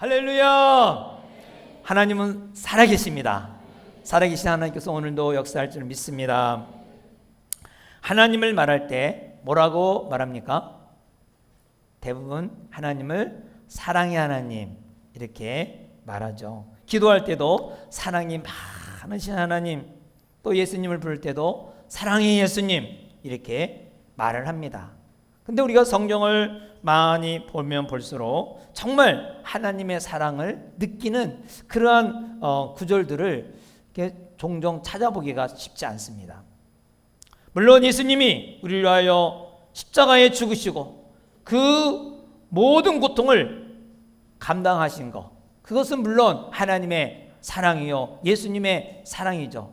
할렐루야! 하나님은 살아계십니다. 살아계신 하나님께서 오늘도 역사할 줄 믿습니다. 하나님을 말할 때 뭐라고 말합니까? 대부분 하나님을 사랑의 하나님 이렇게 말하죠. 기도할 때도 사랑이 많으신 하나님, 또 예수님을 부를 때도 사랑의 예수님 이렇게 말을 합니다. 근데 우리가 성경을 많이 보면 볼수록 정말 하나님의 사랑을 느끼는 그러한 구절들을 이렇게 종종 찾아보기가 쉽지 않습니다. 물론 예수님이 우리를 위하여 십자가에 죽으시고 그 모든 고통을 감당하신 것, 그것은 물론 하나님의 사랑이요 예수님의 사랑이죠.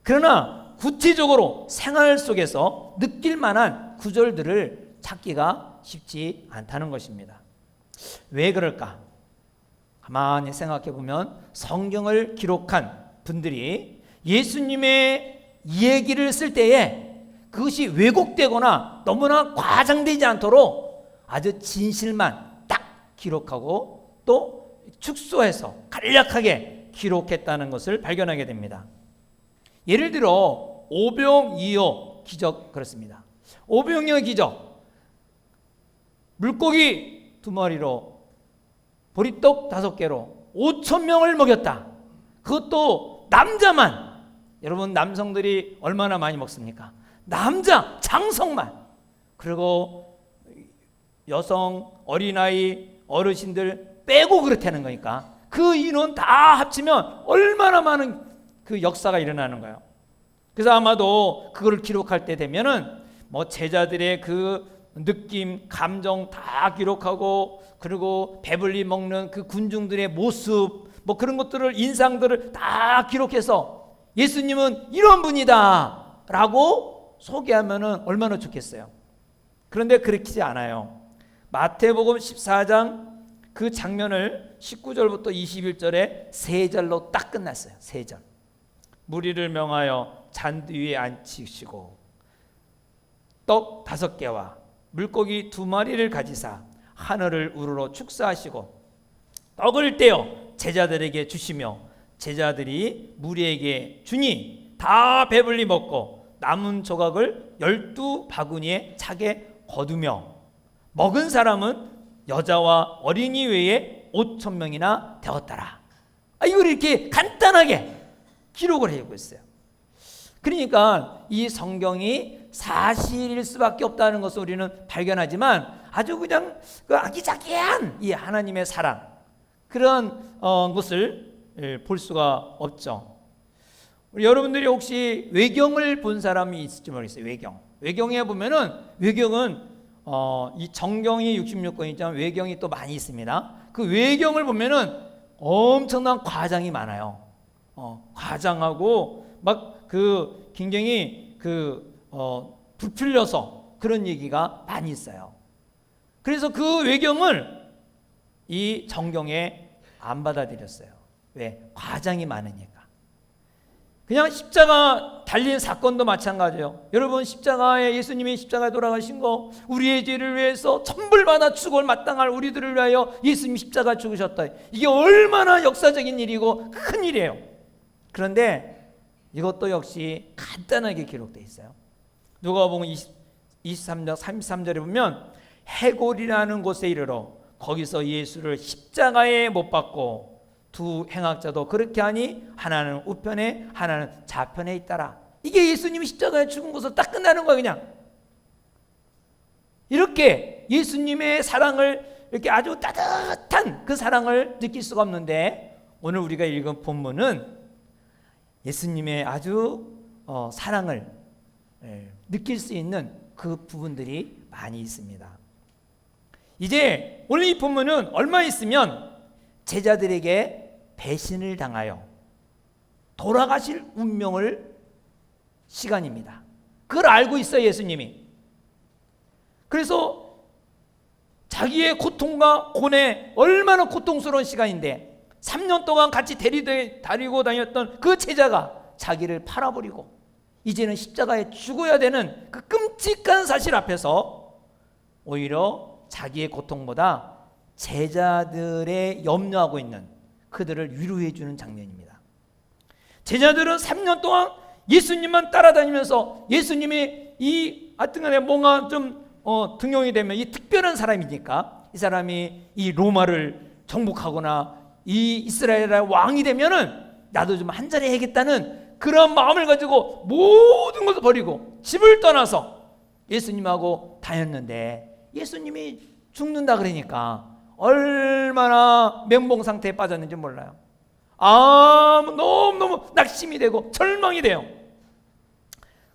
그러나 구체적으로 생활 속에서 느낄 만한 구절들을 찾기가 쉽지 않다는 것입니다. 왜 그럴까? 가만히 생각해 보면 성경을 기록한 분들이 예수님의 얘기를 쓸 때에 그것이 왜곡되거나 너무나 과장되지 않도록 아주 진실만 딱 기록하고 또 축소해서 간략하게 기록했다는 것을 발견하게 됩니다. 예를 들어 오병이어 기적 그렇습니다. 오병이어 기적, 물고기 2마리로 보리떡 5개로 5,000명을 먹였다. 그것도 남자만. 여러분 남성들이 얼마나 많이 먹습니까? 남자 장성만. 그리고 여성, 어린아이, 어르신들 빼고 그렇다는 거니까 그 인원 다 합치면 얼마나 많은 그 역사가 일어나는 거예요. 그래서 아마도 그거를 기록할 때 되면은 뭐 제자들의 그 느낌, 감정 다 기록하고, 그리고 배불리 먹는 그 군중들의 모습, 뭐 그런 것들을, 인상들을 다 기록해서 예수님은 이런 분이다 라고 소개하면은 얼마나 좋겠어요. 그런데 그렇지 않아요. 마태복음 14장 그 장면을 19절부터 21절에 3절로 딱 끝났어요. 3절. 무리를 명하여 잔디 위에 앉히시고 떡 5개와 물고기 2마리를 가지사 하늘을 우러러 축사하시고 떡을 떼어 제자들에게 주시며 제자들이 무리에게 주니 다 배불리 먹고 남은 조각을 12바구니에 차게 거두며 먹은 사람은 여자와 어린이 외에 5,000명이나 되었더라. 이걸 이렇게 간단하게 기록을 해주고 있어요. 그러니까 이 성경이 사실일 수밖에 없다는 것을 우리는 발견하지만 아주 그냥 그 아기자기한 이 하나님의 사랑, 그런 것을 볼 수가 없죠. 우리 여러분들이 혹시 외경을 본 사람이 있을지 모르겠어요. 외경에 보면은 외경은 이 정경이 66권이지만 외경이 또 많이 있습니다. 그 외경을 보면은 엄청난 과장이 많아요. 과장하고 막 그 굉장히 부풀려서 그런 얘기가 많이 있어요. 그래서 그 외경을 이 정경에 안 받아들였어요. 왜? 과장이 많으니까. 그냥 십자가 달린 사건도 마찬가지예요. 여러분 십자가에 예수님이 십자가에 돌아가신 거, 우리의 죄를 위해서 천불받아 죽을 마땅할 우리들을 위하여 예수님이 십자가 죽으셨다. 이게 얼마나 역사적인 일이고 큰 일이에요. 그런데 이것도 역시 간단하게 기록되어 있어요. 누가복음 23장 33절에 보면 해골이라는 곳에 이르러 거기서 예수를 십자가에 못 박고 두 행악자도 그렇게 하니 하나는 우편에 하나는 좌편에 있더라. 이게 예수님이 십자가에 죽은 것으로 딱 끝나는 거예요. 그냥 이렇게 예수님의 사랑을, 이렇게 아주 따뜻한 그 사랑을 느낄 수가 없는데, 오늘 우리가 읽은 본문은 예수님의 아주 사랑을 느낄 수 있는 그 부분들이 많이 있습니다. 이제 오늘 이 본문은 얼마 있으면 제자들에게 배신을 당하여 돌아가실 운명을 시간입니다. 그걸 알고 있어요, 예수님이. 그래서 자기의 고통과 고뇌, 얼마나 고통스러운 시간인데 3년 동안 같이 데리고 다녔던 그 제자가 자기를 팔아버리고 이제는 십자가에 죽어야 되는 그 끔찍한 사실 앞에서 오히려 자기의 고통보다 제자들의 염려하고 있는 그들을 위로해 주는 장면입니다. 제자들은 3년 동안 예수님만 따라다니면서 예수님이 이 하여튼간에 뭔가 좀 등용이 되면 이 특별한 사람이니까 이 사람이 이 로마를 정복하거나 이 이스라엘의 왕이 되면은 나도 좀 한 자리 해야겠다는 그런 마음을 가지고 모든 것을 버리고 집을 떠나서 예수님하고 다녔는데 예수님이 죽는다 그러니까 얼마나 멘붕 상태에 빠졌는지 몰라요. 너무너무 낙심이 되고 절망이 돼요.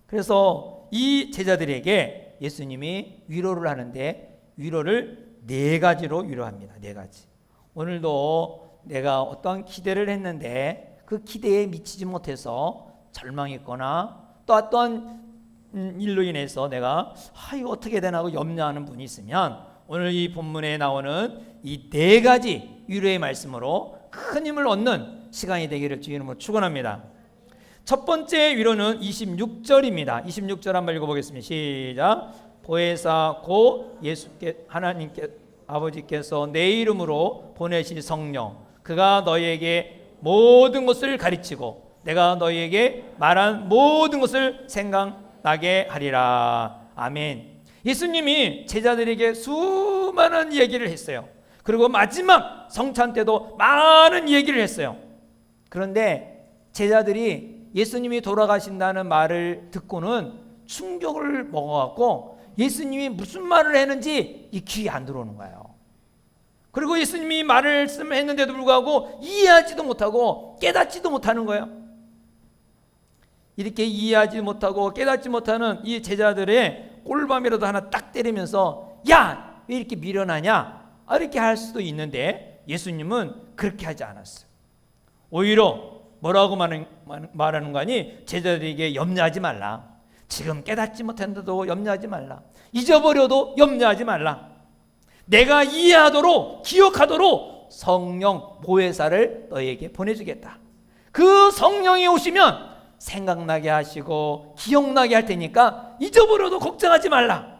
그래서 이 제자들에게 예수님이 위로를 하는데 위로를 4가지로 위로합니다. 4가지. 오늘도 내가 어떤 기대를 했는데 그 기대에 미치지 못해서 절망했거나 또 어떤 일로 인해서 내가 이거 어떻게 되나 하고 염려하는 분이 있으면 오늘 이 본문에 나오는 이 4가지 위로의 말씀으로 큰 힘을 얻는 시간이 되기를 주의 이름으로 축원합니다. 첫 번째 위로는 26절입니다. 26절 한번 읽어보겠습니다. 시작. 보혜사 곧 예수께 하나님께 아버지께서 내 이름으로 보내실 성령 그가 너희에게 모든 것을 가르치고 내가 너희에게 말한 모든 것을 생각나게 하리라. 아멘. 예수님이 제자들에게 수많은 얘기를 했어요. 그리고 마지막 성찬 때도 많은 얘기를 했어요. 그런데 제자들이 예수님이 돌아가신다는 말을 듣고는 충격을 먹어갖고 예수님이 무슨 말을 했는지 이 귀에 안 들어오는 거예요. 그리고 예수님이 말씀을 했는데도 불구하고 이해하지도 못하고 깨닫지도 못하는 거예요. 이렇게 이해하지 못하고 깨닫지 못하는 이 제자들의 꼴밤이라도 하나 딱 때리면서 야! 왜 이렇게 미련하냐? 이렇게 할 수도 있는데 예수님은 그렇게 하지 않았어요. 오히려 뭐라고 말하는 거니? 제자들에게 염려하지 말라. 지금 깨닫지 못한데도 염려하지 말라. 잊어버려도 염려하지 말라. 내가 이해하도록 기억하도록 성령 보혜사를 너에게 보내주겠다. 그 성령이 오시면 생각나게 하시고 기억나게 할 테니까 잊어버려도 걱정하지 말라.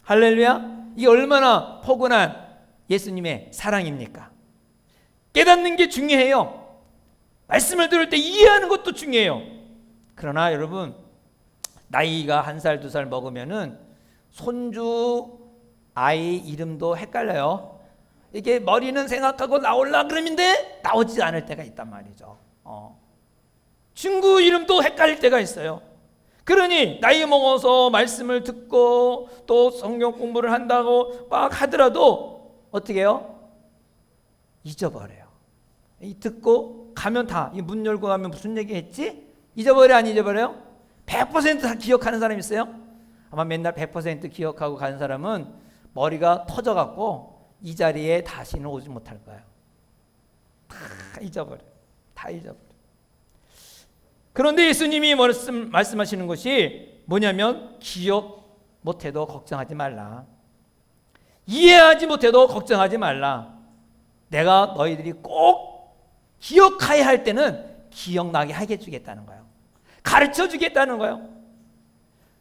할렐루야. 이게 얼마나 포근한 예수님의 사랑입니까? 깨닫는 게 중요해요. 말씀을 들을 때 이해하는 것도 중요해요. 그러나 여러분 나이가 1살 2살 먹으면은 손주 아이 이름도 헷갈려요. 이게 머리는 생각하고 나올라 그러는데 나오지 않을 때가 있단 말이죠. 친구 이름도 헷갈릴 때가 있어요. 그러니 나이 먹어서 말씀을 듣고 또 성경 공부를 한다고 막 하더라도 어떻게 해요? 잊어버려요. 이 듣고 가면 다 이 문 열고 가면 무슨 얘기 했지? 잊어버려 안 잊어버려요? 100% 다 기억하는 사람 있어요? 아마 맨날 100% 기억하고 가는 사람은 머리가 터져갖고 이 자리에 다시는 오지 못할 거예요. 다 잊어버려요. 다 잊어버려요. 그런데 예수님이 말씀하시는 것이 뭐냐면 기억 못해도 걱정하지 말라. 이해하지 못해도 걱정하지 말라. 내가 너희들이 꼭 기억해야 할 때는 기억나게 하게 해주겠다는 거예요. 가르쳐 주겠다는 거예요.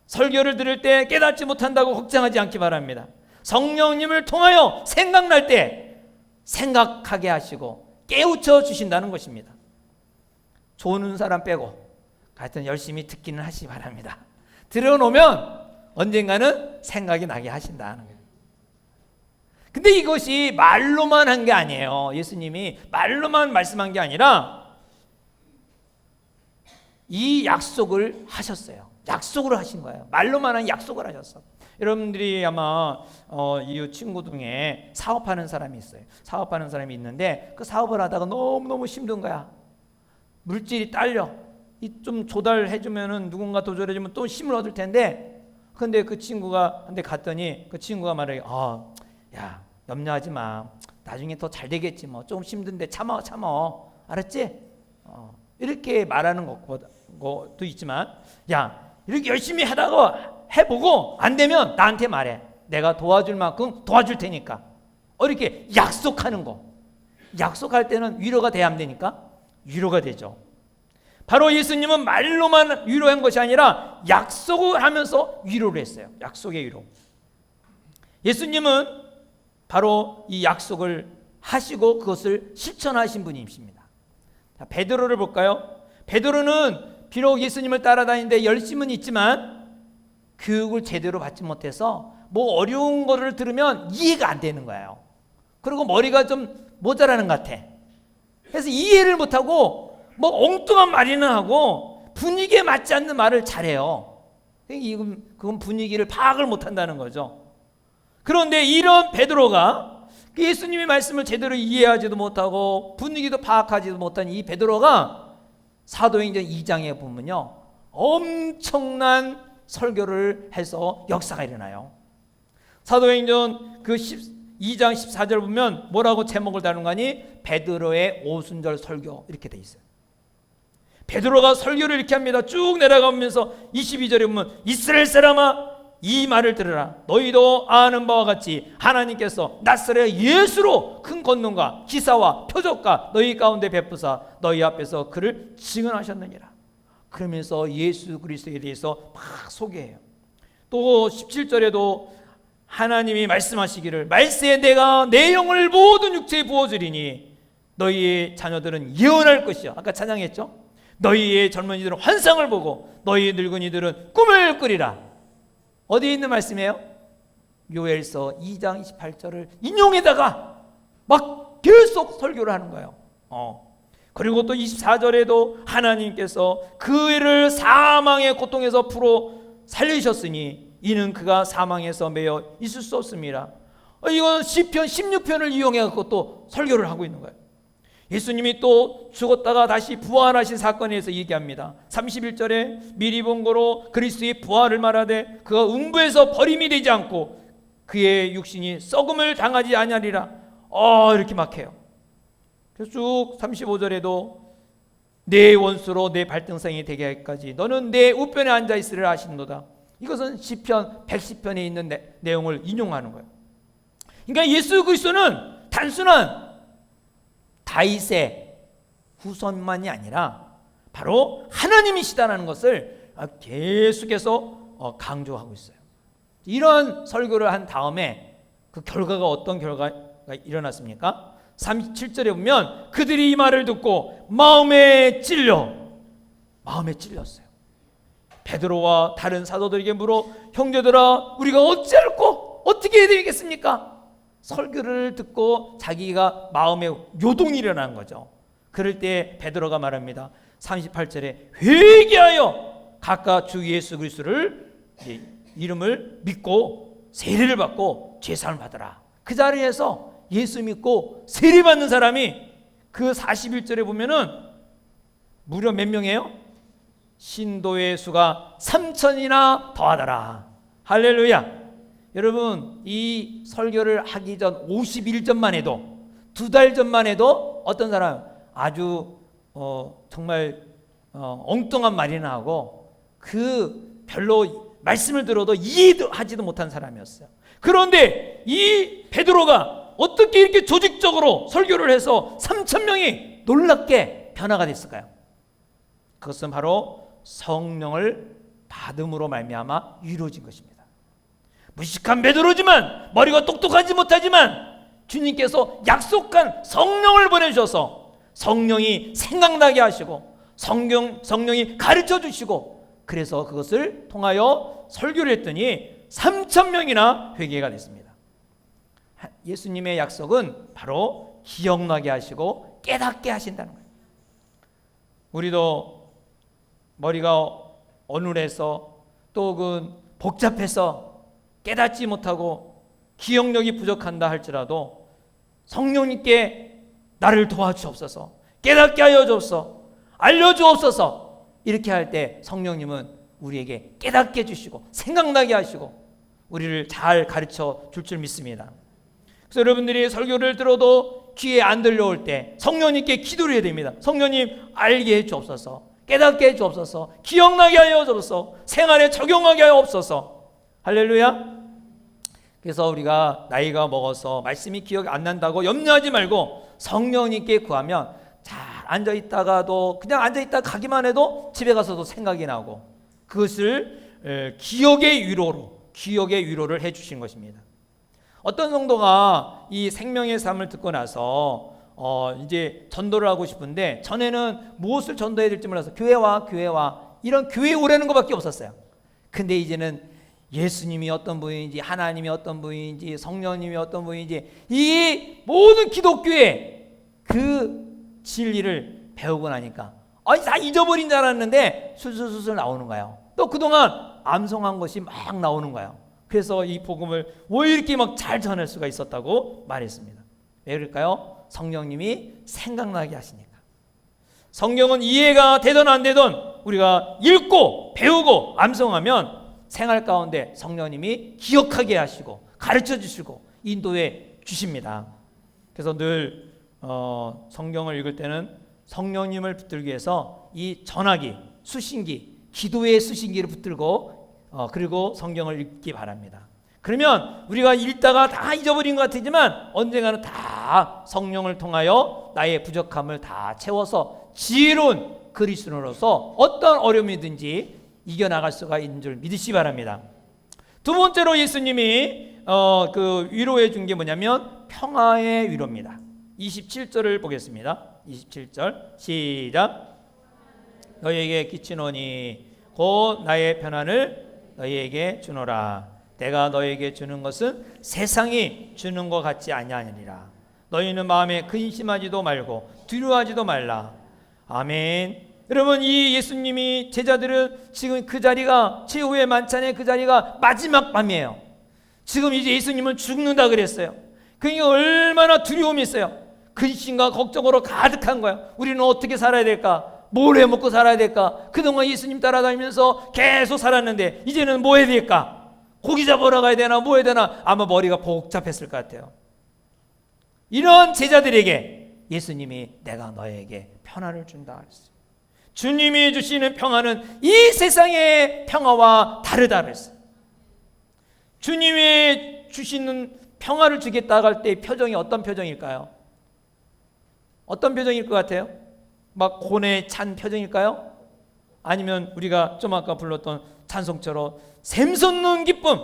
설교를 들을 때 깨닫지 못한다고 걱정하지 않기 바랍니다. 성령님을 통하여 생각날 때 생각하게 하시고 깨우쳐 주신다는 것입니다. 좋은 사람 빼고 하여튼 열심히 듣기는 하시기 바랍니다. 들어놓으면 언젠가는 생각이 나게 하신다는 거예요. 근데 이것이 말로만 한 게 아니에요. 예수님이 말로만 말씀한 게 아니라 이 약속을 하셨어요. 약속을 하신 거예요. 말로만 한 약속을 하셨어. 여러분들이 아마 이 친구 중에 사업하는 사람이 있어요. 사업하는 사람이 있는데 그 사업을 하다가 너무너무 힘든 거야. 물질이 딸려. 좀 조달해주면은 누군가 도전해주면 또 힘을 얻을 텐데 근데 그 친구가 한데 갔더니 그 친구가 말해 야 염려하지 마. 나중에 더 잘 되겠지 뭐. 좀 힘든데 참아. 알았지? 이렇게 말하는 것도 있지만 야 이렇게 열심히 하다가 해보고 안 되면 나한테 말해. 내가 도와줄 만큼 도와줄 테니까. 이렇게 약속하는 거. 약속할 때는 위로가 돼야 안 되니까 위로가 되죠. 바로 예수님은 말로만 위로한 것이 아니라 약속을 하면서 위로를 했어요. 약속의 위로. 예수님은 바로 이 약속을 하시고 그것을 실천하신 분이십니다. 자, 베드로를 볼까요? 베드로는 비록 예수님을 따라다니는데 열심은 있지만 교육을 제대로 받지 못해서 뭐 어려운 거를 들으면 이해가 안 되는 거예요. 그리고 머리가 좀 모자라는 것 같아. 그래서 이해를 못하고 뭐 엉뚱한 말이나 하고 분위기에 맞지 않는 말을 잘해요. 그건 분위기를 파악을 못한다는 거죠. 그런데 이런 베드로가 예수님의 말씀을 제대로 이해하지도 못하고 분위기도 파악하지도 못한 이 베드로가 사도행전 2장에 보면요, 엄청난 설교를 해서 역사가 일어나요. 사도행전 그 2장 14절 보면 뭐라고 제목을 다룬 거니? 베드로의 오순절 설교 이렇게 돼 있어요. 베드로가 설교를 이렇게 합니다. 쭉 내려가면서 22절에 보면 이스라엘 사람아 이 말을 들으라. 너희도 아는 바와 같이 하나님께서 나사렛 예수로 큰 권능과 기사와 표적과 너희 가운데 베푸사 너희 앞에서 그를 증언하셨느니라. 그러면서 예수 그리스도에 대해서 막 소개해요. 또 17절에도 하나님이 말씀하시기를 말세에 내가 내 영을 모든 육체에 부어주리니 너희의 자녀들은 예언할 것이야. 아까 찬양했죠? 너희의 젊은이들은 환상을 보고 너희 늙은이들은 꿈을 꾸리라. 어디에 있는 말씀이에요? 요엘서 2장 28절을 인용해다가 막 계속 설교를 하는 거예요. 그리고 또 24절에도 하나님께서 그 애를 사망의 고통에서 풀어 살리셨으니 이는 그가 사망에서 매여 있을 수 없습니다. 이건 시편 16편을 이용해서 또 설교를 하고 있는 거예요. 예수님이 또 죽었다가 다시 부활하신 사건에 대해서 얘기합니다. 31절에 미리 본 거로 그리스도의 부활을 말하되 그가 음부에서 버림이 되지 않고 그의 육신이 썩음을 당하지 아니하리라. 이렇게 막 해요. 그래서 쭉 35절에도 내 원수로 내 발등상이 되게 하기까지 너는 내 우편에 앉아 있으리라 하시는도다. 이것은 시편 110편에 있는 내용을 인용하는 거예요. 그러니까 예수 그리스도는 단순한 다윗의 후손만이 아니라 바로 하나님이시다는 것을 계속해서 강조하고 있어요. 이런 설교를 한 다음에 그 결과가 어떤 결과가 일어났습니까? 37절에 보면 그들이 이 말을 듣고 마음에 찔렸어요. 베드로와 다른 사도들에게 물어 형제들아 우리가 어찌할꼬 어떻게 해야 되겠습니까? 설교를 듣고 자기가 마음에 요동이 일어난 거죠. 그럴 때 베드로가 말합니다. 38절에 회개하여 각각 주 예수 그리스도를 이름을 믿고 세례를 받고 죄사함을 받으라. 그 자리에서 예수 믿고 세례 받는 사람이 그 41절에 보면은 무려 몇 명이에요? 신도의 수가 3,000이나 더하더라. 할렐루야. 여러분 이 설교를 하기 전 50일 전만 해도 2달 전만 해도 어떤 사람 아주 정말 엉뚱한 말이나 하고 그 별로 말씀을 들어도 이해도 하지도 못한 사람이었어요. 그런데 이 베드로가 어떻게 이렇게 조직적으로 설교를 해서 3,000명이 놀랍게 변화가 됐을까요? 그것은 바로 성령을 받음으로 말미암아 이루어진 것입니다. 무식한 베드로지만 머리가 똑똑하지 못하지만 주님께서 약속한 성령을 보내주셔서 성령이 생각나게 하시고 성령이 가르쳐 주시고 그래서 그것을 통하여 설교를 했더니 3,000명이나 회개가 됐습니다. 예수님의 약속은 바로 기억나게 하시고 깨닫게 하신다는 거예요. 우리도 머리가 어눌해서 또 그 복잡해서 깨닫지 못하고 기억력이 부족한다 할지라도 성령님께 나를 도와주옵소서, 깨닫게 하여 주옵소서, 알려주옵소서 이렇게 할 때 성령님은 우리에게 깨닫게 해주시고 생각나게 하시고 우리를 잘 가르쳐 줄 믿습니다. 그래서 여러분들이 설교를 들어도 귀에 안 들려올 때 성령님께 기도를 해야 됩니다. 성령님 알게 해 주옵소서, 깨닫게 해 주옵소서, 기억나게 하여 주옵소서, 생활에 적용하게 하여 주옵소서. 할렐루야. 그래서 우리가 나이가 먹어서 말씀이 기억이 안 난다고 염려하지 말고 성령님께 구하면 잘 앉아있다가도 그냥 앉아있다가 가기만 해도 집에 가서도 생각이 나고 그것을 기억의 위로를 해주신 것입니다. 어떤 성도가 이 생명의 삶을 듣고 나서 이제 전도를 하고 싶은데 전에는 무엇을 전도해야 될지 몰라서 교회와 이런 교회에 오라는 것밖에 없었어요. 근데 이제는 예수님이 어떤 분인지, 하나님이 어떤 분인지, 성령님이 어떤 분인지, 이 모든 기독교의 그 진리를 배우고 나니까 다 잊어버린 줄 알았는데 술술술술 나오는 거예요. 또 그동안 암송한 것이 막 나오는 거예요. 그래서 이 복음을 왜 이렇게 막 잘 전할 수가 있었다고 말했습니다. 왜 그럴까요? 성령님이 생각나게 하시니까. 성경은 이해가 되든 안 되든 우리가 읽고 배우고 암송하면 생활 가운데 성령님이 기억하게 하시고 가르쳐 주시고 인도해 주십니다. 그래서 늘 성경을 읽을 때는 성령님을 붙들기 위해서 이 전화기, 수신기, 기도의 수신기를 붙들고 그리고 성경을 읽기 바랍니다. 그러면 우리가 읽다가 다 잊어버린 것 같지만 언젠가는 다 성령을 통하여 나의 부족함을 다 채워서 지혜로운 그리스도인으로서 어떤 어려움이든지 이겨나갈 수가 있는 줄 믿으시기 바랍니다. 두 번째로 예수님이 그 위로해 준 게 뭐냐면 평화의 위로입니다. 27절을 보겠습니다. 27절 시작. 너희에게 끼치노니 곧 나의 편안을 너희에게 주노라. 내가 너희에게 주는 것은 세상이 주는 것 같지 아니하니라. 너희는 마음에 근심하지도 말고 두려워하지도 말라. 아멘. 여러분, 이 예수님이 제자들은 지금 그 자리가 최후의 만찬의 그 자리가 마지막 밤이에요. 지금 이제 예수님은 죽는다 그랬어요. 그러니까 얼마나 두려움이 있어요. 근심과 걱정으로 가득한 거예요. 우리는 어떻게 살아야 될까? 뭘 해 먹고 살아야 될까? 그동안 예수님 따라다니면서 계속 살았는데 이제는 뭐 해야 될까? 고기 잡으러 가야 되나 뭐 해야 되나? 아마 머리가 복잡했을 것 같아요. 이런 제자들에게 예수님이 내가 너에게 평안을 준다 그랬어요. 주님이 주시는 평안은 이 세상의 평화와 다르다 그랬어요. 주님이 주시는 평화를 주겠다고 할 때 표정이 어떤 표정일까요? 어떤 표정일 것 같아요? 막 고뇌에 찬 표정일까요? 아니면 우리가 좀 아까 불렀던 찬송처럼 샘솟는 기쁨,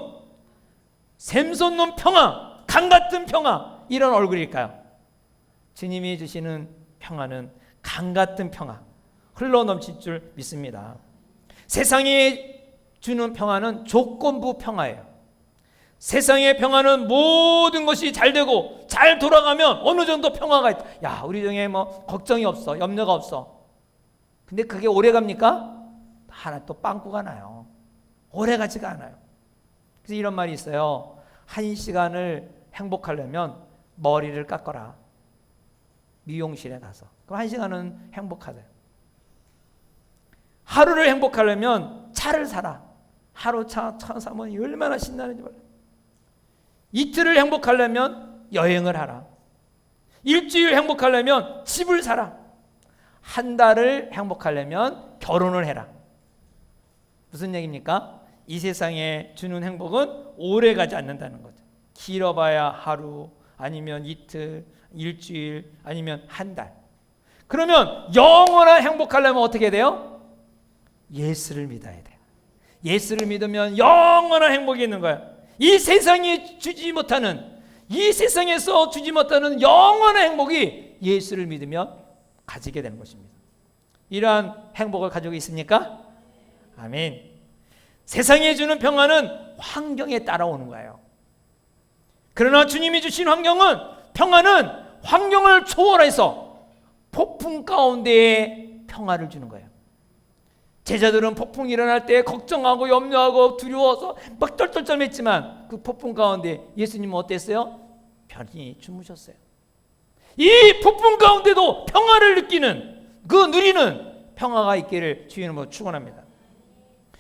샘솟는 평화, 강같은 평화, 이런 얼굴일까요? 주님이 주시는 평화는 강같은 평화, 흘러넘칠 줄 믿습니다. 세상이 주는 평화는 조건부 평화예요. 세상의 평화는 모든 것이 잘 되고 잘 돌아가면 어느 정도 평화가 있다. 야, 우리 중에 뭐 걱정이 없어, 염려가 없어. 근데 그게 오래 갑니까? 하나 또 빵꾸가 나요. 오래 가지가 않아요. 그래서 이런 말이 있어요. 1시간을 행복하려면 머리를 깎아라. 미용실에 가서. 그럼 1시간은 행복하대요. 하루를 행복하려면 차를 사라. 하루 차 사면 얼마나 신나는지 몰라요. 이틀을 행복하려면 여행을 하라. 일주일 행복하려면 집을 사라. 한 달을 행복하려면 결혼을 해라. 무슨 얘기입니까? 이 세상에 주는 행복은 오래 가지 않는다는 거죠. 길어봐야 하루, 아니면 이틀, 일주일, 아니면 한 달. 그러면 영원한 행복하려면 어떻게 돼요? 예수를 믿어야 돼요. 예수를 믿으면 영원한 행복이 있는 거예요. 이 세상이 주지 못하는, 이 세상에서 주지 못하는 영원한 행복이 예수를 믿으면 가지게 되는 것입니다. 이러한 행복을 가지고 있습니까? 아멘. 세상에 주는 평안은 환경에 따라오는 거예요. 그러나 주님이 주신 평안은 환경을 초월해서 폭풍 가운데에 평화를 주는 거예요. 제자들은 폭풍이 일어날 때 걱정하고 염려하고 두려워서 막 떨떨떨했지만 그 폭풍 가운데 예수님은 어땠어요? 편히 주무셨어요. 이 폭풍 가운데도 평화를 느끼는, 그 누리는 평화가 있기를 주의 이름으로 축원합니다.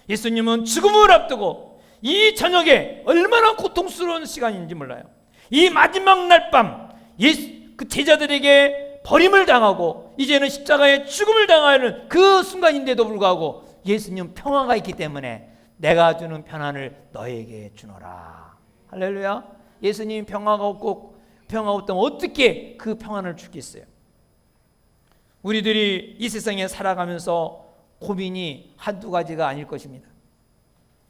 예수님은 죽음을 앞두고 이 저녁에 얼마나 고통스러운 시간인지 몰라요. 이 마지막 날 밤 그 제자들에게 버림을 당하고 이제는 십자가에 죽음을 당하는 그 순간인데도 불구하고 예수님 평화가 있기 때문에 내가 주는 편안을 너에게 주노라. 할렐루야. 예수님 평화가 없다면 어떻게 그 평안을 주겠어요? 우리들이 이 세상에 살아가면서 고민이 한두 가지가 아닐 것입니다.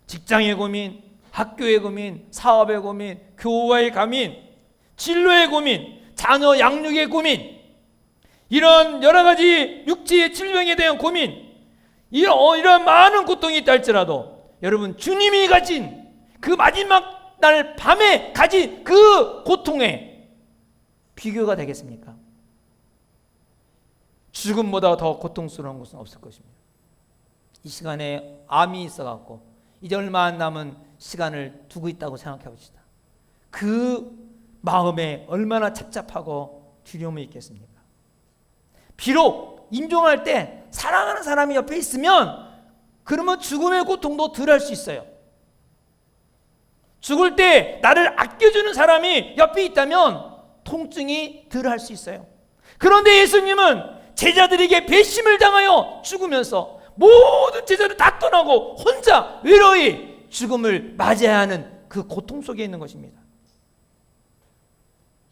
직장의 고민, 학교의 고민, 사업의 고민, 교화의 고민, 진로의 고민, 자녀 양육의 고민, 이런 여러 가지 육체의 질병에 대한 고민, 이런 많은 고통이 있다 할지라도 여러분, 주님이 가진 그 마지막 날 밤에 가진 그 고통에 비교가 되겠습니까? 죽음보다 더 고통스러운 것은 없을 것입니다. 이 시간에 암이 있어갖고 이제 얼마 안 남은 시간을 두고 있다고 생각해 봅시다. 그 마음에 얼마나 착잡하고 두려움이 있겠습니까? 비록 임종할 때 사랑하는 사람이 옆에 있으면 그러면 죽음의 고통도 덜 할 수 있어요. 죽을 때 나를 아껴주는 사람이 옆에 있다면 통증이 덜 할 수 있어요. 그런데 예수님은 제자들에게 배심을 당하여 죽으면서 모든 제자들 다 떠나고 혼자 외로이 죽음을 맞이해야 하는 그 고통 속에 있는 것입니다.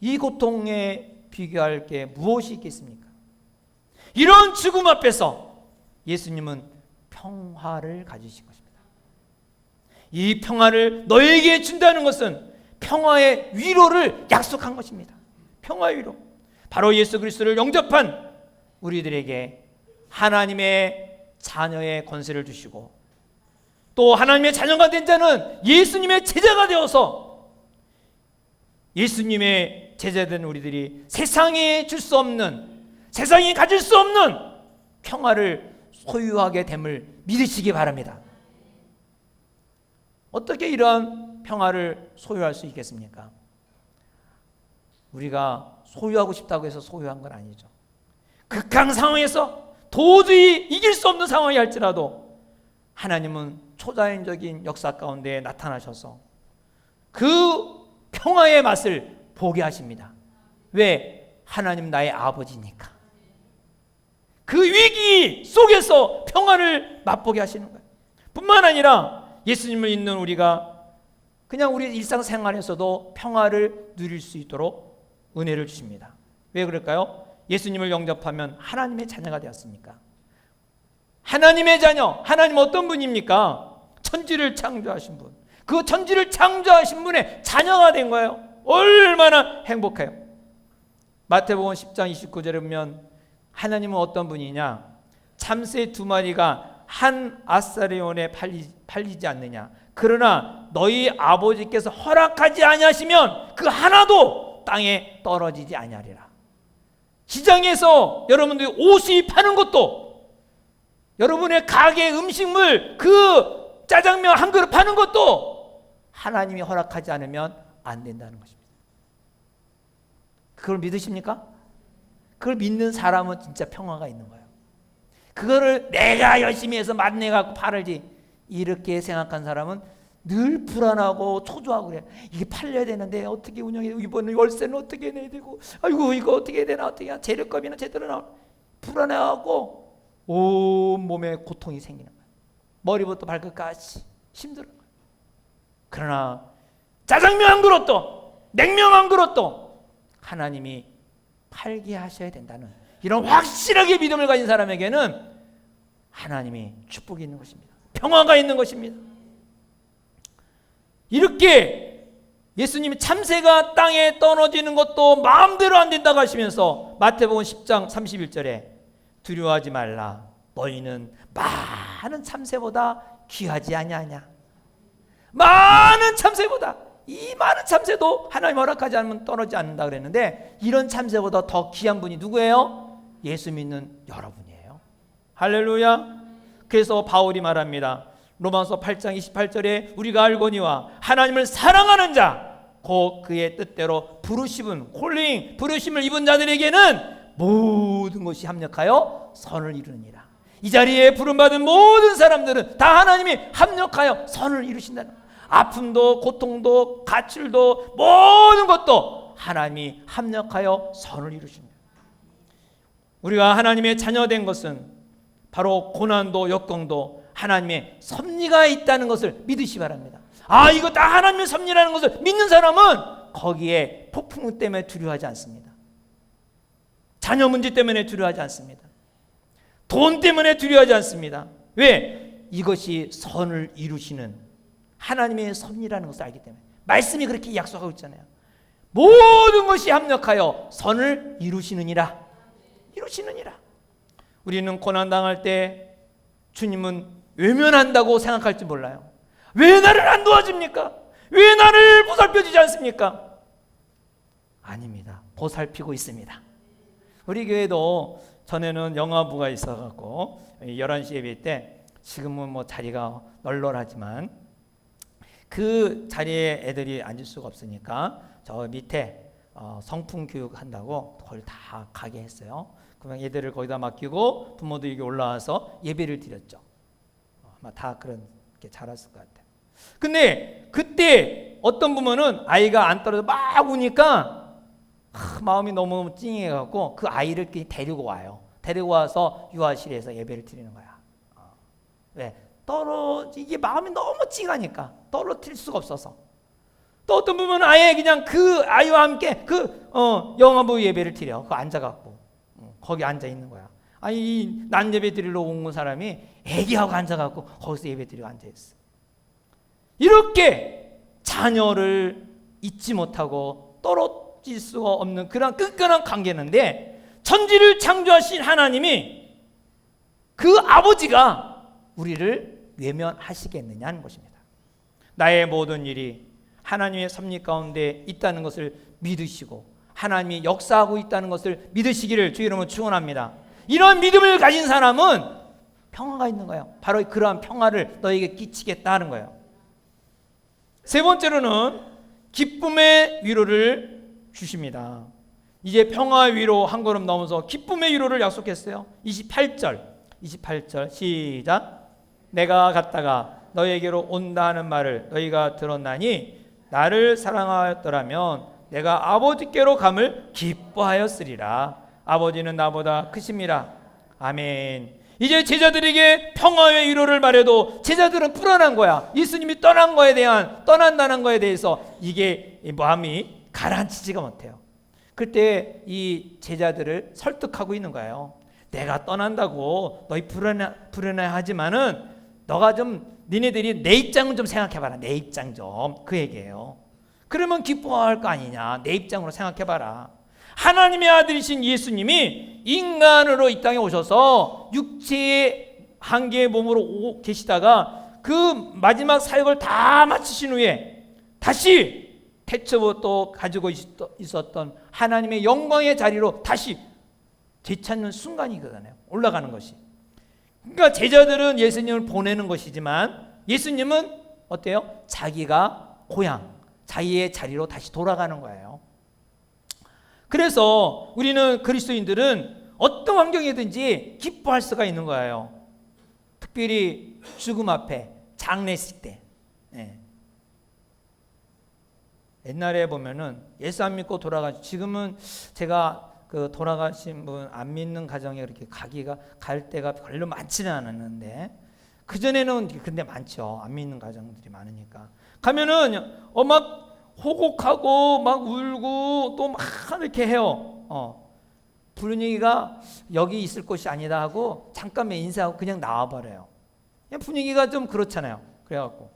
이 고통에 비교할 게 무엇이 있겠습니까? 이런 죽음 앞에서 예수님은 평화를 가지신 것입니다. 이 평화를 너에게 준다는 것은 평화의 위로를 약속한 것입니다. 평화의 위로. 바로 예수 그리스도를 영접한 우리들에게 하나님의 자녀의 권세를 주시고, 또 하나님의 자녀가 된 자는 예수님의 제자가 되어서 예수님의 제자된 우리들이 세상에 줄 수 없는, 세상이 가질 수 없는 평화를 소유하게 됨을 믿으시기 바랍니다. 어떻게 이러한 평화를 소유할 수 있겠습니까? 우리가 소유하고 싶다고 해서 소유한 건 아니죠. 극한 상황에서 도저히 이길 수 없는 상황이 할지라도 하나님은 초자연적인 역사 가운데 나타나셔서 그 평화의 맛을 보게 하십니다. 왜? 하나님 나의 아버지니까. 그 위기 속에서 평화를 맛보게 하시는 거예요. 뿐만 아니라 예수님을 믿는 우리가 그냥 우리 일상생활에서도 평화를 누릴 수 있도록 은혜를 주십니다. 왜 그럴까요? 예수님을 영접하면 하나님의 자녀가 되었으니까. 하나님의 자녀, 하나님 어떤 분입니까? 천지를 창조하신 분. 그 천지를 창조하신 분의 자녀가 된 거예요. 얼마나 행복해요. 마태복음 10장 29절에 보면 하나님은 어떤 분이냐? 참새 2마리가 한 아사리온에 팔리지 않느냐? 그러나 너희 아버지께서 허락하지 아니하시면 그 하나도 땅에 떨어지지 아니하리라. 시장에서 여러분들이 옷이 파는 것도, 여러분의 가게 음식물 그 짜장면 한 그릇 파는 것도 하나님이 허락하지 않으면 안 된다는 것입니다. 그걸 믿으십니까? 그걸 믿는 사람은 진짜 평화가 있는 거예요. 그거를 내가 열심히 해서 만내갖고 팔을지 이렇게 생각한 사람은 늘 불안하고 초조하고 그래. 이게 팔려야 되는데 어떻게 운영해? 이번에 월세는 어떻게 내야 되고, 아이고 이거 어떻게 해야 되나, 어떻게 해야, 재료값이나 제대로 나올, 불안해하고 온 몸에 고통이 생기는 거예요. 머리부터 발끝까지 힘들어요. 그러나 짜장면 한 그릇도, 냉면 한 그릇도 하나님이 팔게 하셔야 된다는 이런 확실하게 믿음을 가진 사람에게는 하나님이 축복이 있는 것입니다. 평화가 있는 것입니다. 이렇게 예수님이 참새가 땅에 떨어지는 것도 마음대로 안 된다고 하시면서 마태복음 10장 31절에 두려워하지 말라, 너희는 많은 참새보다 귀하지 아니하냐. 많은 참새보다, 이 많은 참새도 하나님 허락하지 않으면 떨어지지 않는다 그랬는데, 이런 참새보다 더 귀한 분이 누구예요? 예수 믿는 여러분이에요. 할렐루야. 그래서 바울이 말합니다. 로마서 8장 28절에 우리가 알거니와 하나님을 사랑하는 자 곧 그의 뜻대로 부르심은, 콜링, 부르심을 입은 자들에게는 모든 것이 합력하여 선을 이루느니라. 이 자리에 부름받은 모든 사람들은 다 하나님이 합력하여 선을 이루신다는, 아픔도 고통도 가출도 모든 것도 하나님이 합력하여 선을 이루십니다. 우리가 하나님의 자녀된 것은 바로 고난도 역경도 하나님의 섭리가 있다는 것을 믿으시 바랍니다. 아, 이거 다 하나님의 섭리라는 것을 믿는 사람은 거기에 폭풍 때문에 두려워하지 않습니다. 자녀 문제 때문에 두려워하지 않습니다. 돈 때문에 두려워하지 않습니다. 왜? 이것이 선을 이루시는 하나님의 섭리라는 것을 알기 때문에 말씀이 그렇게 약속하고 있잖아요. 모든 것이 합력하여 선을 이루시느니라. 이루시느니라. 우리는 고난당할 때 주님은 외면한다고 생각할지 몰라요. 왜 나를 안 도와줍니까? 왜 나를 보살펴주지 않습니까? 아닙니다. 보살피고 있습니다. 우리 교회도 전에는 영화부가 있어갖고 11시 예배 때, 지금은 뭐 자리가 널널하지만 그 자리에 애들이 앉을 수가 없으니까 저 밑에 성품 교육 한다고 거기 다 가게 했어요. 그러면 얘들을 거기다 맡기고 부모도 여기 올라와서 예배를 드렸죠. 아마 다 그렇게 잘했을 것 같아요. 근데 그때 어떤 부모는 아이가 안 떨어져 막 우니까 마음이 너무 찡해갖고 그 아이를 데리고 와요. 데리고 와서 유아실에서 예배를 드리는 거야. 왜? 이게 마음이 너무 찡하니까 떨어뜨릴 수가 없어서. 또 어떤 부모는 아예 그냥 그 아이와 함께 영화부 예배를 드려. 그거 앉아갖고 거기 앉아 있는 거야. 아니, 난 예배 드리러 온 사람이 애기하고 앉아갖고 거기서 예배 드리고 앉아 있어. 이렇게 자녀를 잊지 못하고 떨어질 수가 없는 그런 끈끈한 관계인데, 천지를 창조하신 하나님이 그 아버지가 우리를 외면하시겠느냐는 것입니다. 나의 모든 일이 하나님의 섭리 가운데 있다는 것을 믿으시고 하나님이 역사하고 있다는 것을 믿으시기를 주 이름으로 축원합니다. 이런 믿음을 가진 사람은 평화가 있는 거예요. 바로 그러한 평화를 너에게 끼치겠다 하는 거예요. 세 번째로는 기쁨의 위로를 주십니다. 이제 평화의 위로 한 걸음 넘어서 기쁨의 위로를 약속했어요. 28절 시작. 내가 갔다가 너에게로 온다 하는 말을 너희가 들었나니 나를 사랑하였더라면 내가 아버지께로 감을 기뻐하였으리라. 아버지는 나보다 크심이라. 아멘. 이제 제자들에게 평화의 위로를 말해도 제자들은 불안한 거야. 예수님이 떠난다는 거에 대해서 이게 마음이 가라앉히지가 못해요. 그때 이 제자들을 설득하고 있는 거예요. 내가 떠난다고 너희 불안해하지만은 너가 좀 니네들이 내 입장은 좀 생각해봐라. 내 입장 좀 그 얘기예요. 그러면 기뻐할 거 아니냐. 내 입장으로 생각해봐라. 하나님의 아들이신 예수님이 인간으로 이 땅에 오셔서 육체의 한 개의 몸으로 계시다가 그 마지막 사역을 다 마치신 후에 다시 태초부터 가지고 있었던 하나님의 영광의 자리로 다시 되찾는 순간이거든요. 올라가는 것이. 그러니까 제자들은 예수님을 보내는 것이지만 예수님은 어때요? 자기가 고향, 자기의 자리로 다시 돌아가는 거예요. 그래서 우리는 그리스도인들은 어떤 환경이든지 기뻐할 수가 있는 거예요. 특별히 죽음 앞에, 장례식 때. 옛날에 보면은 예수 안 믿고 지금은 제가 그 돌아가신 분 안 믿는 가정에 그렇게 갈 때가 별로 많지는 않았는데, 그전에는 근데 많죠. 안 믿는 가정들이 많으니까. 가면은 막 호곡하고 막 울고 또 막 이렇게 해요. 분위기가 여기 있을 곳이 아니다 하고 잠깐만 인사하고 그냥 나와버려요. 그냥 분위기가 좀 그렇잖아요. 그래갖고.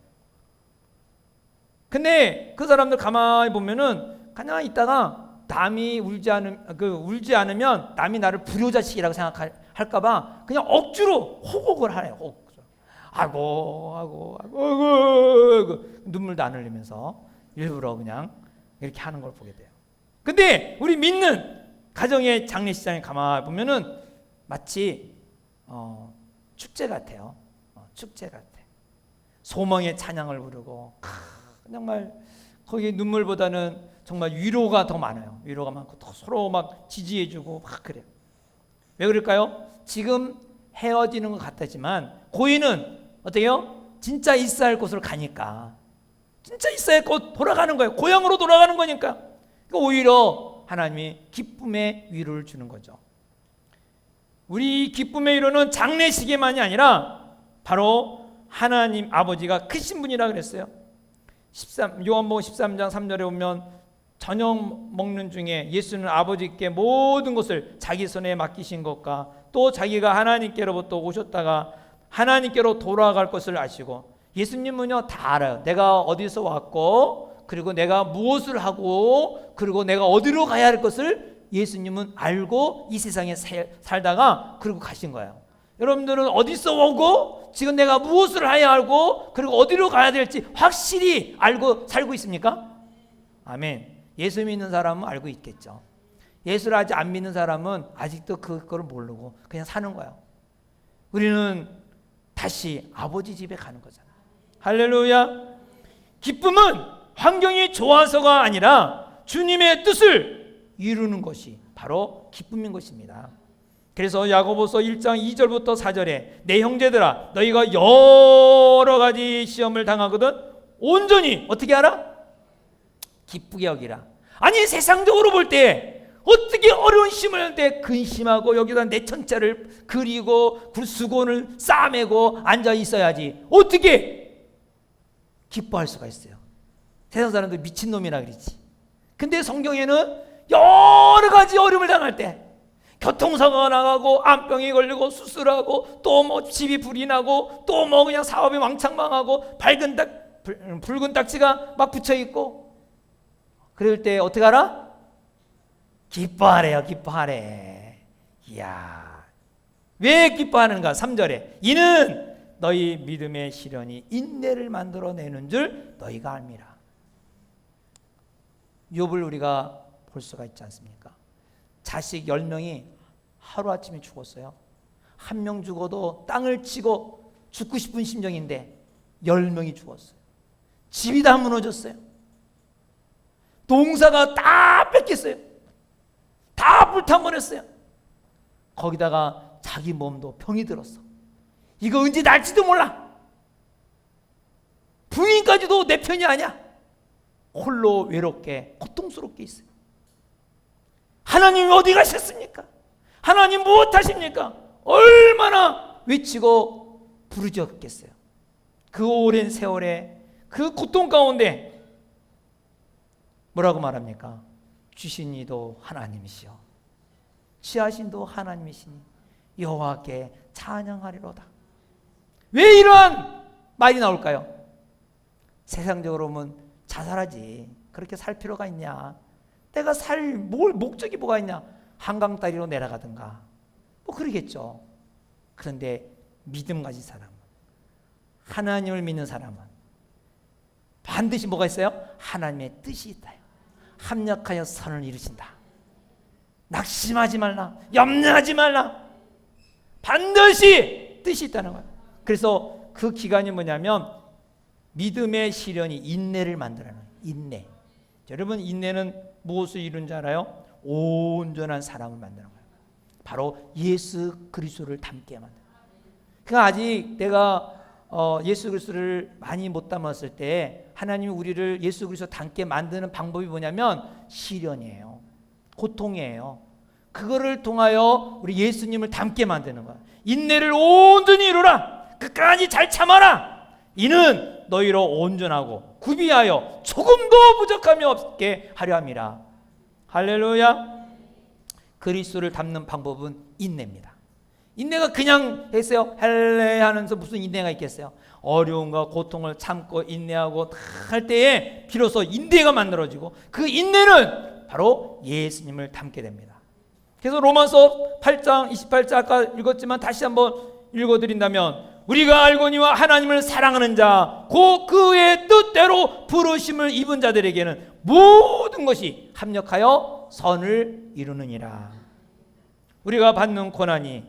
근데 그 사람들 가만히 보면은 가만히 있다가 남이 울지 않으면 남이 나를 불효자식이라고 생각할까봐 그냥 억지로 호곡을 하네요. 아이고 눈물도 안 흘리면서 일부러 그냥 이렇게 하는 걸 보게 돼요. 근데 우리 믿는 가정의 장례식장에 가만히 보면은 마치 축제 같아요. 축제 같아. 소망의 찬양을 부르고 정말 거기 눈물보다는 정말 위로가 더 많아요. 위로가 많고 더 서로 막 지지해주고 막 그래요. 왜 그럴까요? 지금 헤어지는 것 같았지만 고인은 어때요? 진짜 있어야 할 곳으로 가니까. 진짜 있어야 할 곳 돌아가는 거예요. 고향으로 돌아가는 거니까. 그러니까 오히려 하나님이 기쁨의 위로를 주는 거죠. 우리 기쁨의 위로는 장례식에만이 아니라 바로 하나님 아버지가 크신 분이라 그랬어요. 요한복음 13장 3절에 보면 저녁 먹는 중에 예수는 아버지께 모든 것을 자기 손에 맡기신 것과 또 자기가 하나님께로부터 오셨다가 하나님께로 돌아갈 것을 아시고 예수님은요 다 알아요. 내가 어디서 왔고, 그리고 내가 무엇을 하고, 그리고 내가 어디로 가야 할 것을 예수님은 알고 이 세상에 살다가 그리고 가신 거예요. 여러분들은 어디서 오고, 지금 내가 무엇을 해야 하고, 그리고 어디로 가야 될지 확실히 알고 살고 있습니까? 아멘. 예수 믿는 사람은 알고 있겠죠. 예수를 아직 안 믿는 사람은 아직도 그거를 모르고 그냥 사는 거예요. 우리는 다시 아버지 집에 가는 거잖아. 할렐루야. 기쁨은 환경이 좋아서가 아니라 주님의 뜻을 이루는 것이 바로 기쁨인 것입니다. 그래서 야고보서 1장 2절부터 4절에 내 형제들아 너희가 여러 가지 시험을 당하거든 온전히 어떻게 하라? 기쁘게 여기라. 아니 세상적으로 볼 때 어떻게 어려운 시험을 할 때 근심하고 여기다 내 천자를 그리고 수건을 싸매고 앉아 있어야지 어떻게 기뻐할 수가 있어요? 세상 사람들 미친놈이라 그러지. 근데 성경에는 여러 가지 어려움을 당할 때 교통사고가 나가고 암병이 걸리고 수술하고 또 뭐 집이 불이 나고 또 뭐 그냥 사업이 왕창 망하고 붉은 딱지가 막 붙여 있고 그럴 때 어떻게 하라? 기뻐하래요. 기뻐하래. 이야, 왜 기뻐하는가? 3절에 이는 너희 믿음의 시련이 인내를 만들어내는 줄 너희가 압니다. 욥을 우리가 볼 수가 있지 않습니까? 자식 10명이 하루아침에 죽었어요. 한 명 죽어도 땅을 치고 죽고 싶은 심정인데 10명이 죽었어요. 집이 다 무너졌어요. 농사가 다 뺏겼어요. 다 불타버렸어요. 거기다가 자기 몸도 병이 들었어. 이거 언제 날지도 몰라. 부인까지도 내 편이 아니야. 홀로 외롭게 고통스럽게 있어요. 하나님 어디 가셨습니까? 하나님 무엇 하십니까? 얼마나 외치고 부르짖었겠어요. 그 오랜 세월에 그 고통 가운데 뭐라고 말합니까? 주신 이도 하나님이시여 취하신 도 하나님이시니 여호와께 찬양하리로다. 왜 이러한 말이 나올까요? 세상적으로 보면 자살하지 그렇게 살 필요가 있냐? 내가 살 목적이 뭐가 있냐? 한강 다리로 내려가든가 뭐 그러겠죠. 그런데 믿음 가진 사람은, 하나님을 믿는 사람은 반드시 뭐가 있어요? 하나님의 뜻이 있다요. 합력하여 선을 이루신다. 낙심하지 말라. 염려하지 말라. 반드시 뜻이 있다는 거예요. 그래서 그 기간이 뭐냐면 믿음의 시련이 인내를 만들어내는 거예요. 인내. 여러분 인내는 무엇을 이룬 줄 알아요? 온전한 사람을 만드는 거예요. 바로 예수 그리스도를 닮게 만드는 거예요. 그러니까 아직 내가 예수 그리스도를 많이 못 닮았을 때 하나님이 우리를 예수 그리스도 닮게 만드는 방법이 뭐냐면 시련이에요. 고통이에요. 그거를 통하여 우리 예수님을 닮게 만드는 거예요. 인내를 온전히 이루라. 끝까지 잘 참아라. 이는 너희로 온전하고 구비하여 조금도 부족함이 없게 하려 함이라. 할렐루야. 그리스도를 닮는 방법은 인내입니다. 인내가 그냥 했어요. 할래 하면서 무슨 인내가 있겠어요? 어려움과 고통을 참고 인내하고 할 때에 비로소 인내가 만들어지고 그 인내는 바로 예수님을 닮게 됩니다. 그래서 로마서 8장 28절 아까 읽었지만 다시 한번 읽어드린다면 우리가 알거니와 하나님을 사랑하는 자 곧 그의 뜻대로 부르심을 입은 자들에게는 모든 것이 합력하여 선을 이루느니라. 우리가 받는 고난이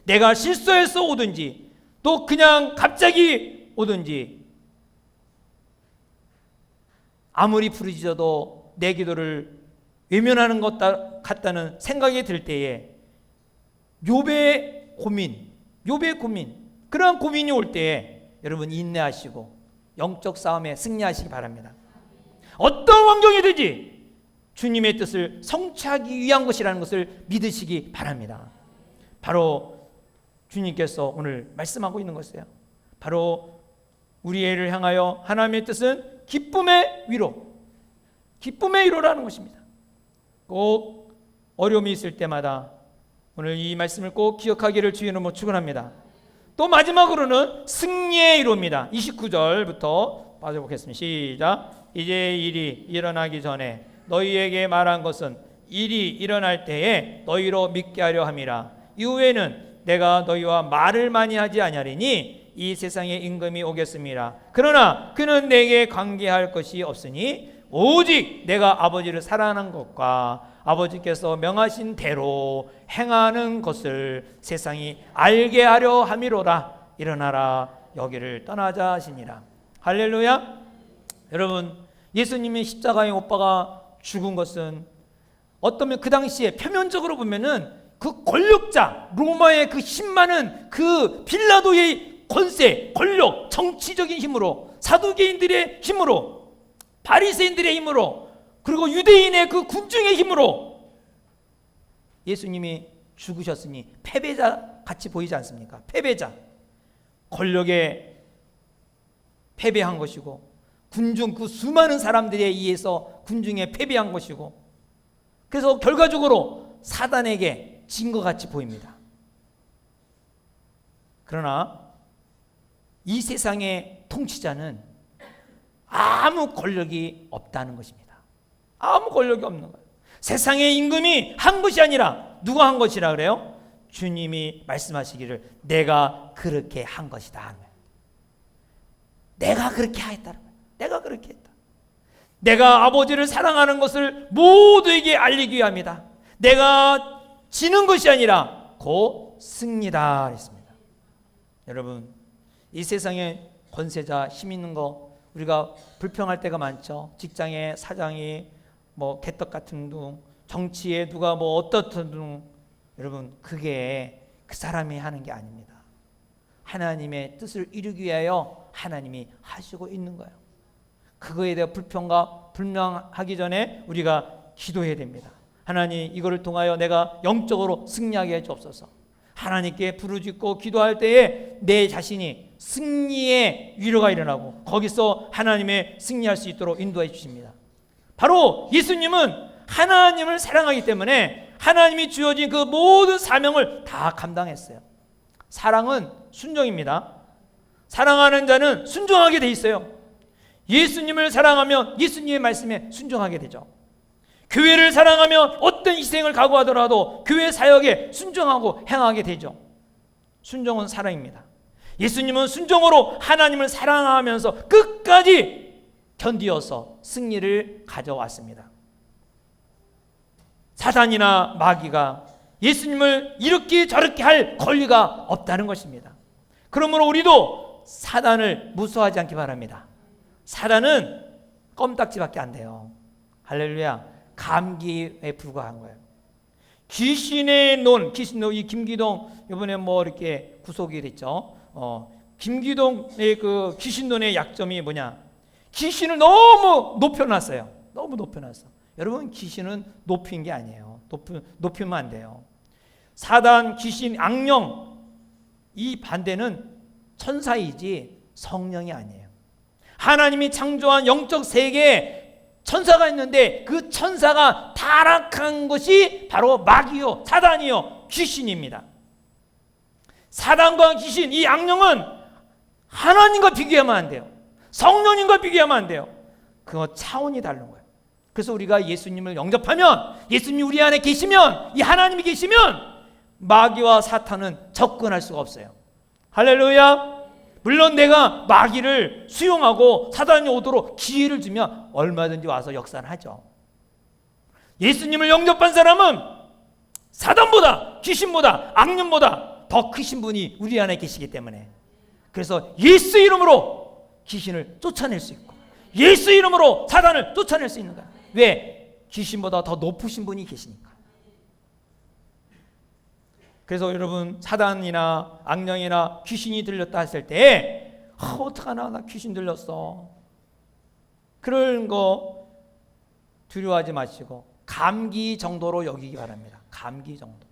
내가 실수해서 오든지 또 그냥 갑자기 오든지 아무리 부르짖어도 내 기도를 외면하는 것 같다는 생각이 들 때에 욥의 고민 그러한 고민이 올 때에 여러분 인내하시고 영적 싸움에 승리하시기 바랍니다. 어떤 환경이든지 주님의 뜻을 성취하기 위한 것이라는 것을 믿으시기 바랍니다. 바로 주님께서 오늘 말씀하고 있는 것이에요. 바로 우리 애를 향하여 하나님의 뜻은 기쁨의 위로라는 것입니다. 꼭 어려움이 있을 때마다 오늘 이 말씀을 꼭 기억하기를 주의 이름으로 축원합니다. 또 마지막으로는 승리에 이룹니다. 29절부터 빠져보겠습니다. 시작. 이제 일이 일어나기 전에 너희에게 말한 것은 일이 일어날 때에 너희로 믿게 하려 함이라. 이후에는 내가 너희와 말을 많이 하지 아니하리니 이 세상에 임금이 오겠습니다. 그러나 그는 내게 관계할 것이 없으니 오직 내가 아버지를 사랑하는 것과 아버지께서 명하신 대로 행하는 것을 세상이 알게 하려 함이로라. 일어나라 여기를 떠나자 하시니라. 할렐루야. 여러분, 예수님의 십자가의 오빠가 죽은 것은 어떠면 그 당시에 표면적으로 보면은 그 권력자 로마의 그 힘 많은 그 빌라도의 권세, 권력, 정치적인 힘으로, 사두개인들의 힘으로, 바리새인들의 힘으로, 그리고 유대인의 그 군중의 힘으로 예수님이 죽으셨으니 패배자 같이 보이지 않습니까? 패배자, 권력에 패배한 것이고, 군중 그 수많은 사람들에 의해서 군중에 패배한 것이고, 그래서 결과적으로 사단에게 진 것 같이 보입니다. 그러나 이 세상의 통치자는 아무 권력이 없다는 것입니다. 아무 권력이 없는 거예요. 세상의 임금이 한 것이 아니라 누가 한 것이라 그래요? 주님이 말씀하시기를 내가 그렇게 한 것이다 하는 거예요. 내가 그렇게 하였다는 거예요. 내가 그렇게 했다. 내가 아버지를 사랑하는 것을 모두에게 알리기 위함이다. 내가 지는 것이 아니라 곧 승리다 했습니다. 여러분, 이 세상에 권세자, 힘 있는 거 우리가 불평할 때가 많죠. 직장에 사장이 뭐 개떡 같은 둥, 정치에 누가 뭐 어떻든 둥. 여러분, 그게 그 사람이 하는 게 아닙니다. 하나님의 뜻을 이루기 위하여 하나님이 하시고 있는 거예요. 그거에 대한 불평과 불명하기 전에 우리가 기도해야 됩니다. 하나님, 이거를 통하여 내가 영적으로 승리하게 해 주옵소서. 하나님께 부르짖고 기도할 때에 내 자신이 승리의 위로가 일어나고 거기서 하나님의 승리할 수 있도록 인도해 주십니다. 바로 예수님은 하나님을 사랑하기 때문에 하나님이 주어진 그 모든 사명을 다 감당했어요. 사랑은 순종입니다. 사랑하는 자는 순종하게 돼 있어요. 예수님을 사랑하면 예수님의 말씀에 순종하게 되죠. 교회를 사랑하면 어떤 희생을 각오하더라도 교회 사역에 순종하고 행하게 되죠. 순종은 사랑입니다. 예수님은 순종으로 하나님을 사랑하면서 끝까지 견디어서 승리를 가져왔습니다. 사단이나 마귀가 예수님을 이렇게 저렇게 할 권리가 없다는 것입니다. 그러므로 우리도 사단을 무서워하지 않기 바랍니다. 사단은 껌딱지밖에 안 돼요. 할렐루야. 감기에 불과한 거예요. 귀신의 이 김기동 이번에 뭐 이렇게 구속이 됐죠. 김기동의 그 귀신론의 약점이 뭐냐? 귀신을 너무 높여놨어요. 너무 높여놨어. 여러분, 귀신은 높인 게 아니에요. 높이면 안 돼요. 사단, 귀신, 악령, 이 반대는 천사이지 성령이 아니에요. 하나님이 창조한 영적 세계에 천사가 있는데 그 천사가 타락한 것이 바로 마귀요, 사단이요, 귀신입니다. 사단과 귀신, 이 악령은 하나님과 비교하면 안 돼요. 성령님과 비교하면 안 돼요. 그거 차원이 다른 거예요. 그래서 우리가 예수님을 영접하면, 예수님이 우리 안에 계시면, 이 하나님이 계시면 마귀와 사탄은 접근할 수가 없어요. 할렐루야. 물론 내가 마귀를 수용하고 사단이 오도록 기회를 주면 얼마든지 와서 역사는 하죠. 예수님을 영접한 사람은 사단보다, 귀신보다, 악령보다 더 크신 분이 우리 안에 계시기 때문에, 그래서 예수 이름으로 귀신을 쫓아낼 수 있고 예수 이름으로 사단을 쫓아낼 수 있는 거야. 왜? 귀신보다 더 높으신 분이 계시니까. 그래서 여러분, 사단이나 악령이나 귀신이 들렸다 했을 때 어떡하나, 나 귀신 들렸어, 그런 거 두려워하지 마시고 감기 정도로 여기기 바랍니다. 감기 정도.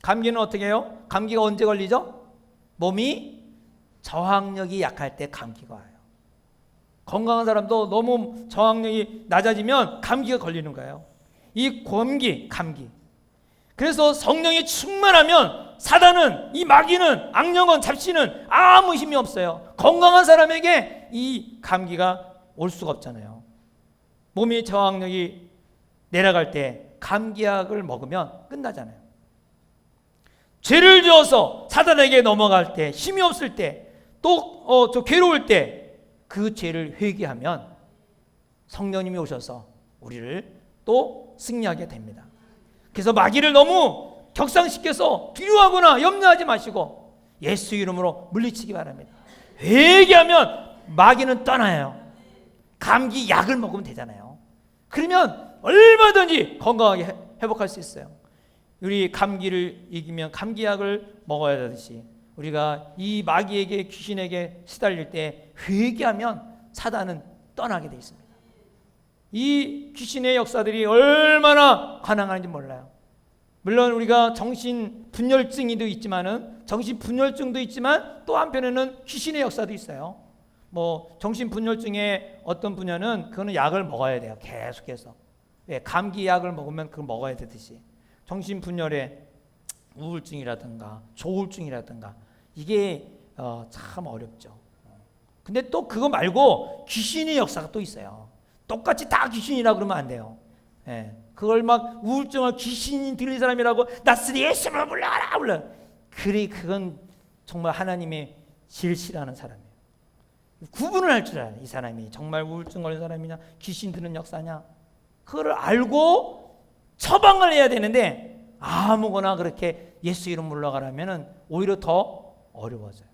감기는 어떻게 해요? 감기가 언제 걸리죠? 몸이 저항력이 약할 때 감기가 와요. 건강한 사람도 너무 저항력이 낮아지면 감기가 걸리는 거예요. 이 감기. 그래서 성령이 충만하면 사단은, 이 마귀는, 악령은, 잡신은 아무 힘이 없어요. 건강한 사람에게 이 감기가 올 수가 없잖아요. 몸의 저항력이 내려갈 때 감기약을 먹으면 끝나잖아요. 죄를 지어서 사단에게 넘어갈 때, 힘이 없을 때, 또 괴로울 때 그 죄를 회개하면 성령님이 오셔서 우리를 또 승리하게 됩니다. 그래서 마귀를 너무 격상시켜서 두려워하거나 염려하지 마시고 예수 이름으로 물리치기 바랍니다. 회개하면 마귀는 떠나요. 감기 약을 먹으면 되잖아요. 그러면 얼마든지 건강하게 회복할 수 있어요. 우리 감기를 이기면 감기약을 먹어야 되듯이 우리가 이 마귀에게, 귀신에게 시달릴 때 회개하면 사단은 떠나게 되어 있습니다. 이 귀신의 역사들이 얼마나 가능한지 몰라요. 물론 우리가 정신분열증도 있지만 또 한편에는 귀신의 역사도 있어요. 뭐 정신분열증의 어떤 분야는 그거는 약을 먹어야 돼요. 계속해서. 왜? 감기약을 먹으면 그걸 먹어야 되듯이 정신분열의 우울증이라든가 조울증이라든가 이게 참 어렵죠. 근데 또 그거 말고 귀신의 역사가 또 있어요. 똑같이 다 귀신이라 그러면 안 돼요. 예. 그걸 막 우울증을 귀신이 들린 사람이라고 낯설이 예수를 불러라. 그래, 그건 정말 하나님의 제일 싫어하는 사람이에요. 구분을 할 줄 알아요. 이 사람이 정말 우울증 걸린 사람이냐 귀신 드는 역사냐 그걸 알고 처방을 해야 되는데 아무거나 그렇게 예수 이름 물러가라면 오히려 더 어려워져요.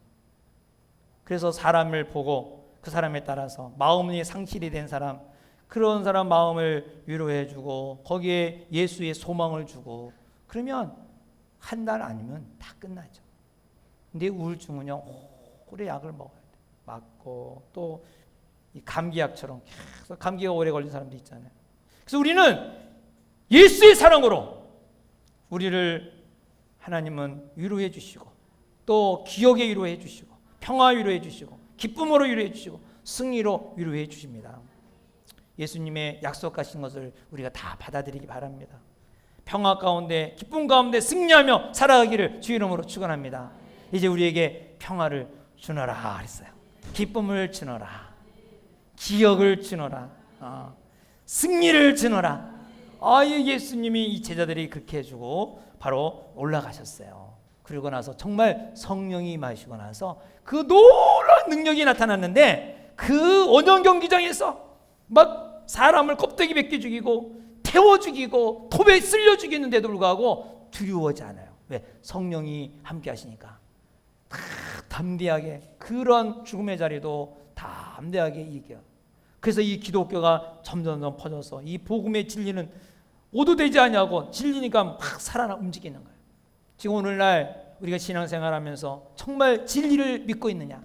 그래서 사람을 보고 그 사람에 따라서 마음이 상실이 된 사람, 그런 사람 마음을 위로해주고 거기에 예수의 소망을 주고 그러면 한 달 아니면 다 끝나죠. 근데 우울증은요 오래 약을 먹어야 돼. 맞고 또 이 감기약처럼 계속 감기가 오래 걸린 사람도 있잖아요. 그래서 우리는 예수의 사랑으로 우리를 하나님은 위로해 주시고 또 기억에 위로해 주시고 평화 위로해 주시고 기쁨으로 위로해 주시고 승리로 위로해 주십니다. 예수님의 약속하신 것을 우리가 다 받아들이기 바랍니다. 평화 가운데 기쁨 가운데 승리하며 살아가기를 주 이름으로 축원합니다. 이제 우리에게 평화를 주너라 그랬어요. 기쁨을 주너라, 기억을 주너라, 승리를 주너라. 예수님이 이 제자들이 그렇게 해주고 바로 올라가셨어요. 그러고 나서 정말 성령이 임하시고 나서 그 놀라운 능력이 나타났는데 그 원형 경기장에서 막 사람을 껍데기 벗겨 죽이고 태워 죽이고 톱에 쓸려 죽이는데도 불구하고 두려워하지 않아요. 왜? 성령이 함께 하시니까 다 담대하게 그런 죽음의 자리도 담대하게 이겨요. 그래서 이 기독교가 점점 퍼져서 이 복음의 진리는 오도되지 않냐고 진리니까 막 살아나 움직이는 거예요. 지금 오늘날 우리가 신앙생활하면서 정말 진리를 믿고 있느냐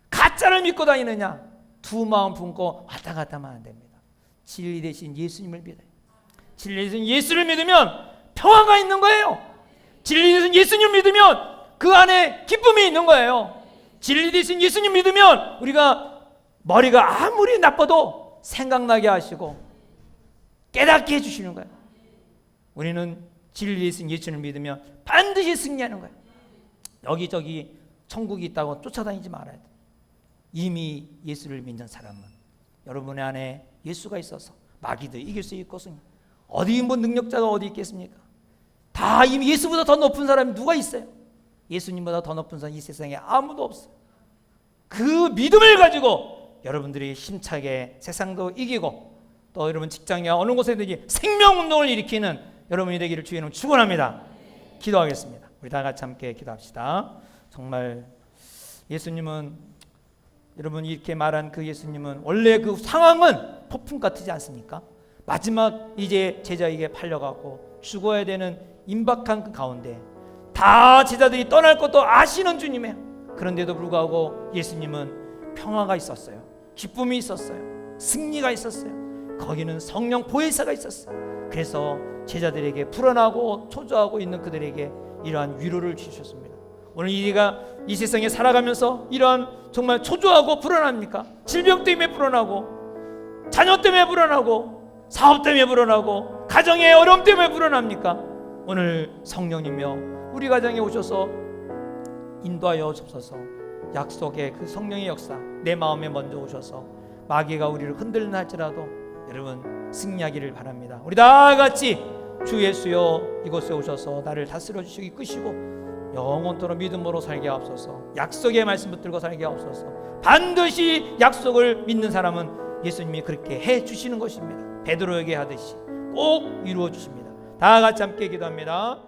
가짜를 믿고 다니느냐 두 마음 품고 왔다 갔다만 안 됩니다. 진리 대신 예수님을 믿어요. 진리 대신 예수를 믿으면 평화가 있는 거예요. 진리 대신 예수님을 믿으면 그 안에 기쁨이 있는 거예요. 진리 대신 예수님 믿으면 우리가 머리가 아무리 나빠도 생각나게 하시고 깨닫게 해주시는 거예요. 우리는 진리 대신 예수님을 믿으면 반드시 승리하는 거예요. 여기저기 천국이 있다고 쫓아다니지 말아야 돼요. 이미 예수를 믿는 사람은 여러분의 안에 예수가 있어서 마귀도 이길 수 있거든요. 어디 뭐 능력자가 어디 있겠습니까? 다 이미 예수보다 더 높은 사람이 누가 있어요? 예수님보다 더 높은 사람 이 세상에 아무도 없어요. 그 믿음을 가지고 여러분들이 힘차게 세상도 이기고 또 여러분 직장이나 어느 곳에든지 생명운동을 일으키는 여러분이 되기를 주의 이름으로 축원합니다. 기도하겠습니다. 우리 다 같이 함께 기도합시다. 정말 예수님은 여러분 이렇게 말한 그 예수님은 원래 그 상황은 폭풍 같지 않습니까? 마지막 이제 제자에게 팔려가고 죽어야 되는 임박한 그 가운데 다 제자들이 떠날 것도 아시는 주님이에요. 그런데도 불구하고 예수님은 평화가 있었어요. 기쁨이 있었어요. 승리가 있었어요. 거기는 성령 보혜사가 있었어요. 그래서 제자들에게 불안하고 초조하고 있는 그들에게 이러한 위로를 주셨습니다. 오늘 우리가 이 세상에 살아가면서 이러한 정말 초조하고 불안합니까? 질병 때문에 불안하고 자녀 때문에 불안하고 사업 때문에 불안하고 가정의 어려움 때문에 불안합니까? 오늘 성령이며 우리 가정에 오셔서 인도하여 주옵소서. 약속의 그 성령의 역사 내 마음에 먼저 오셔서 마귀가 우리를 흔들나 할지라도 여러분 승리하기를 바랍니다. 우리 다 같이 주 예수여 이곳에 오셔서 나를 다스려 주시기 끄시고 영원토록 믿음으로 살게 하옵소서. 약속의 말씀 붙들고 살게 하옵소서. 반드시 약속을 믿는 사람은 예수님이 그렇게 해 주시는 것입니다. 베드로에게 하듯이 꼭 이루어 주십니다. 다 같이 함께 기도합니다.